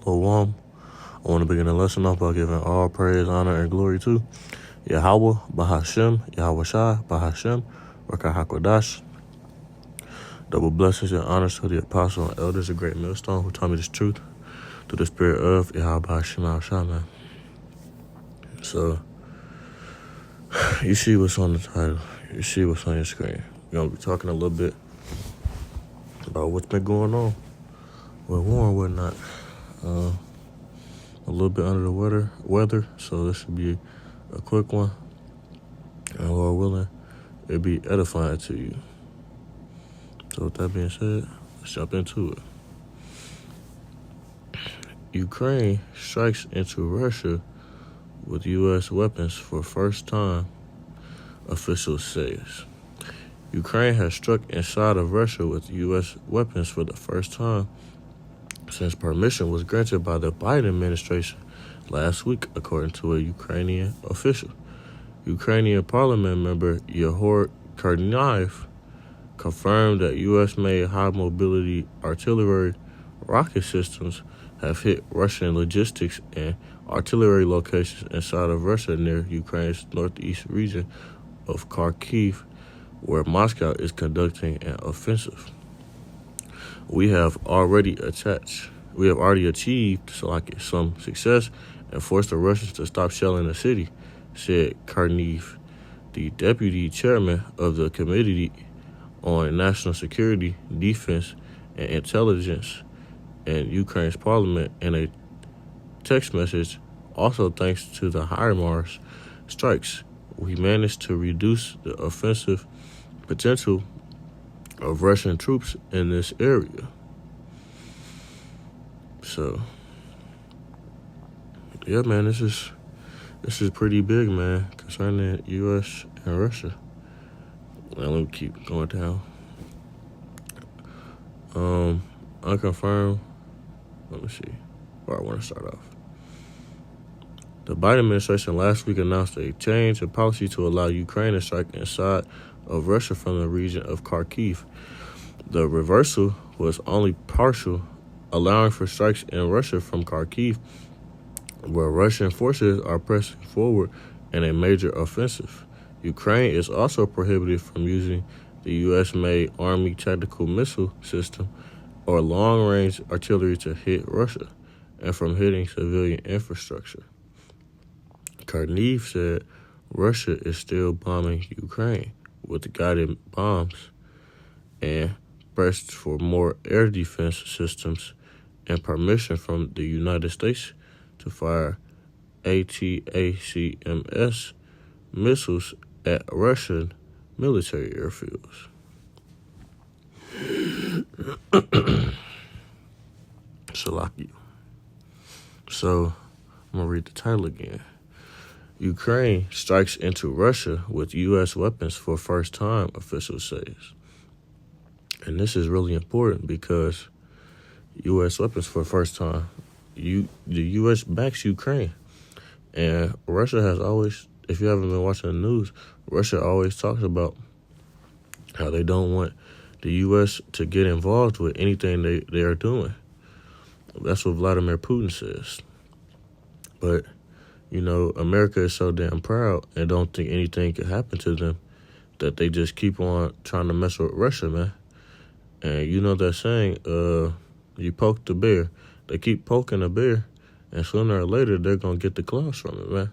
I want to begin the lesson off by giving all praise, honor, and glory to Yahweh, Bahashem, Yahweh Shai, Bahashem, Rakah HaKodash. Double blessings and honors to the apostle and elders of Great Millstone who taught me this truth through the spirit of Yahweh Bahashem, Yahweh Shai, man. So, you see what's on the title. You see what's on your screen. We're going to be talking a little bit about what's been going on with war and whatnot. A little bit under the weather, so this should be a quick one. And Lord willing, it'll be edifying to you. So with that being said, let's jump into it. Ukraine strikes into Russia with U.S. weapons for first time, officials says. Ukraine has struck inside of Russia with U.S. weapons for the first time since permission was granted by the Biden administration last week, according to a Ukrainian official. Ukrainian parliament member Yehor Karnaev confirmed that U.S.-made high-mobility artillery rocket systems have hit Russian logistics and artillery locations inside of Russia near Ukraine's northeast region of Kharkiv, where Moscow is conducting an offensive. We have already achieved some success and forced the Russians to stop shelling the city, said Karnaev, the deputy chairman of the Committee on National Security, Defense, and Intelligence in Ukraine's parliament in a text message. Also, thanks to the HIMARS strikes, we managed to reduce the offensive potential of Russian troops in this area. So, yeah, man, this is pretty big, man, concerning U.S. and Russia. Now, let me keep going down. Unconfirmed. Let me see where I want to start off. The Biden administration last week announced a change in policy to allow Ukraine to strike inside of Russia from the region of Kharkiv. The reversal was only partial, allowing for strikes in Russia from Kharkiv, where Russian forces are pressing forward in a major offensive. Ukraine is also prohibited from using the U.S.-made Army tactical missile system or long-range artillery to hit Russia and from hitting civilian infrastructure. Karnaev said Russia is still bombing Ukraine with guided bombs and pressed for more air defense systems and permission from the United States to fire ATACMS missiles at Russian military airfields. So, I'm going to read the title again. Ukraine strikes into Russia with U.S. weapons for first time, official says. And this is really important because U.S. weapons for the first time. The U.S. backs Ukraine. And Russia has always, if you haven't been watching the news, Russia always talks about how they don't want the U.S. to get involved with anything they are doing. That's what Vladimir Putin says. But, you know, America is so damn proud and don't think anything could happen to them that they just keep on trying to mess with Russia, man. And you know that saying, you poke the bear. They keep poking the bear, and sooner or later they're going to get the claws from it, man.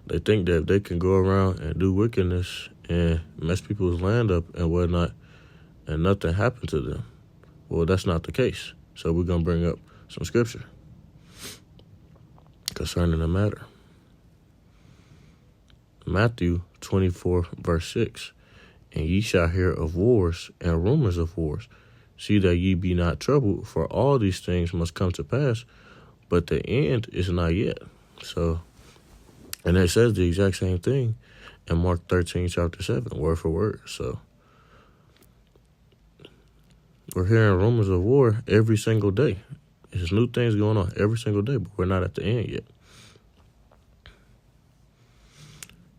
They think that if they can go around and do wickedness and mess people's land up and whatnot, and nothing happened to them. Well, that's not the case. So we're going to bring up some scripture concerning the matter. Matthew 24, verse 6. And ye shall hear of wars and rumors of wars. See that ye be not troubled, for all these things must come to pass, but the end is not yet. So, and it says the exact same thing in Mark 13, chapter 7, word for word. So, we're hearing rumors of war every single day. There's new things going on every single day, but we're not at the end yet.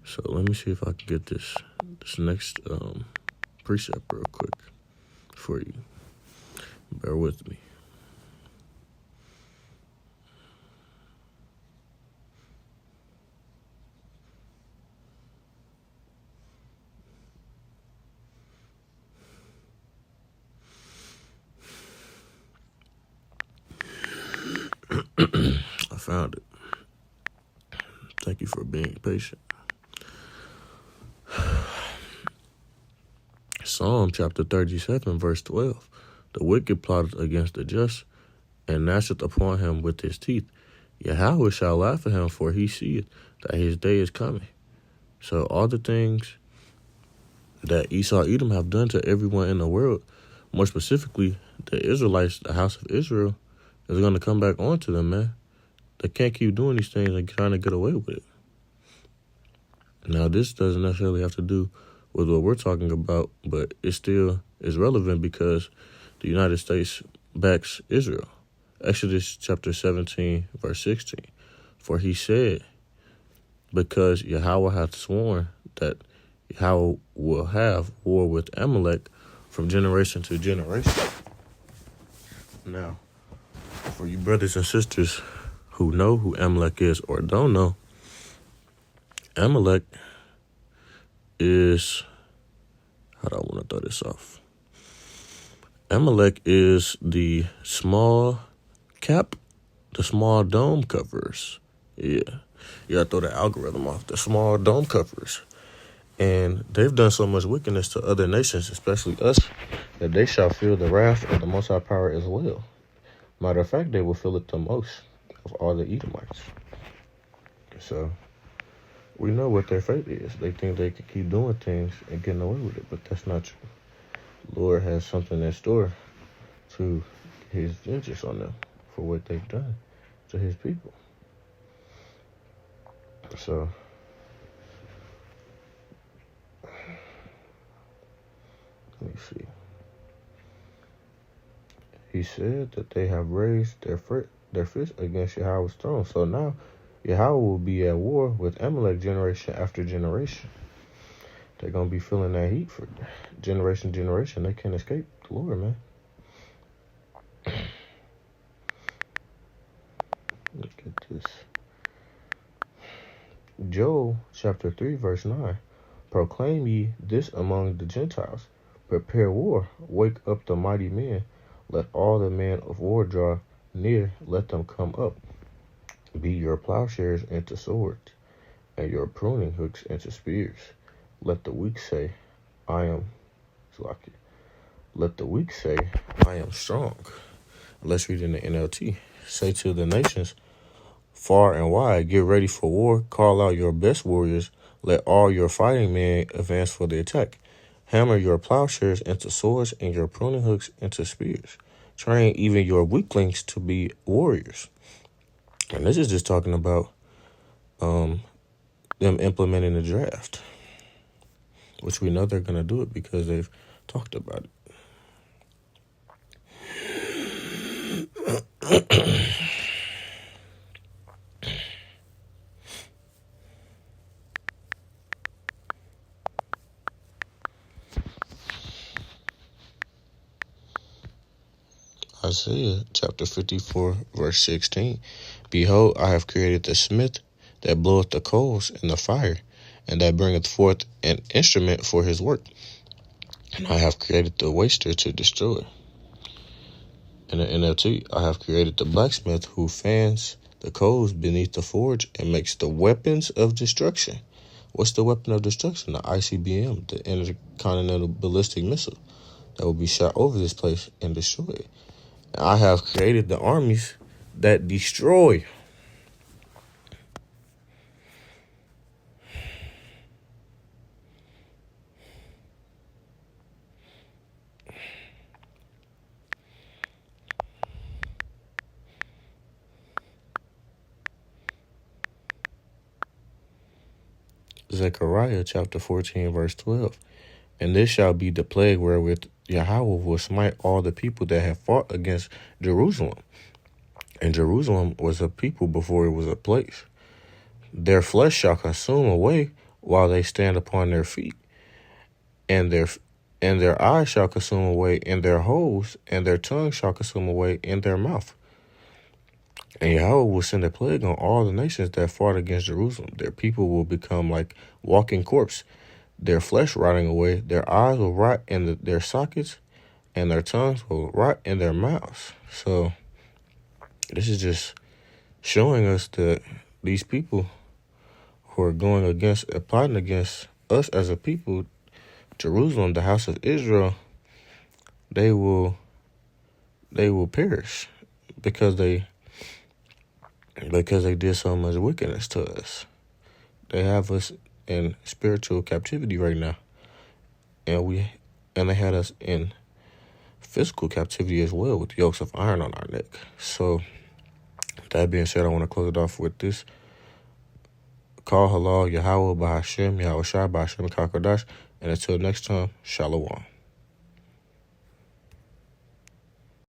So let me see if I can get this next precept real quick for you. Bear with me. found it. Thank you for being patient. Psalm chapter 37, verse 12. The wicked plotted against the just, and gnasheth upon him with his teeth. Yahweh shall laugh at him, for he seeth that his day is coming. So all the things that Esau Edom have done to everyone in the world, more specifically the Israelites, the house of Israel, is going to come back onto them, man. They can't keep doing these things and trying to get away with it. Now, this doesn't necessarily have to do with what we're talking about, but it still is relevant because the United States backs Israel. Exodus chapter 17, verse 16. For he said, because Yahweh hath sworn that Yahweh will have war with Amalek from generation to generation. Now, for you brothers and sisters who know who Amalek is or don't know, Amalek is, how do I want to throw this off? Amalek is the small cap, the small dome covers. Yeah, you gotta throw the algorithm off. The small dome covers. And they've done so much wickedness to other nations, especially us, that they shall feel the wrath of the Most High Power as well. Matter of fact, they will feel it the most of all the Edomites. So we know what their fate is. They think they can keep doing things and getting away with it, but that's not true. The Lord has something in store to his vengeance on them for what they've done to his people. So let me see. He said that they have raised their fist against Yahweh's throne. So now Yahweh will be at war with Amalek generation after generation. They're going to be feeling that heat for generation to generation. They can't escape the Lord, man. Look at this. Joel chapter 3, verse 9. Proclaim ye this among the Gentiles. Prepare war. Wake up the mighty men. Let all the men of war draw near. Let them come up. Be your plowshares into swords, and your pruning hooks into spears. Let the weak say, I am Slacky. Let the weak say, I am strong. Let's read in the NLT. Say to the nations, far and wide, get ready for war. Call out your best warriors. Let all your fighting men advance for the attack. Hammer your plowshares into swords and your pruning hooks into spears. Train even your weaklings to be warriors. And this is just talking about them implementing the draft, which we know they're going to do it because they've talked about it. Isaiah chapter 54, verse 16. Behold, I have created the smith that bloweth the coals in the fire, and that bringeth forth an instrument for his work. And I have created the waster to destroy. In the NLT, I have created the blacksmith who fans the coals beneath the forge and makes the weapons of destruction. What's the weapon of destruction? The ICBM, the Intercontinental Ballistic Missile, that will be shot over this place and destroy it. I have created the armies that destroy. Zechariah chapter 14, verse 12. And this shall be the plague wherewith Yahweh will smite all the people that have fought against Jerusalem. And Jerusalem was a people before it was a place. Their flesh shall consume away while they stand upon their feet, and their eyes shall consume away in their holes, and their tongue shall consume away in their mouth. And Yahweh will send a plague on all the nations that fought against Jerusalem. Their people will become like walking corpse, their flesh rotting away, their eyes will rot in their sockets, and their tongues will rot in their mouths. So this is just showing us that these people who are going against and plotting against us as a people, Jerusalem, the house of Israel, they will perish because they did so much wickedness to us. They have us in spiritual captivity right now, and they had us in physical captivity as well with yokes of iron on our neck. So that being said, I want to close it off with this. Call halal Yahweh Bahashem, Yahweh Shai Bahashem Kakadash, and until next time, Shalom.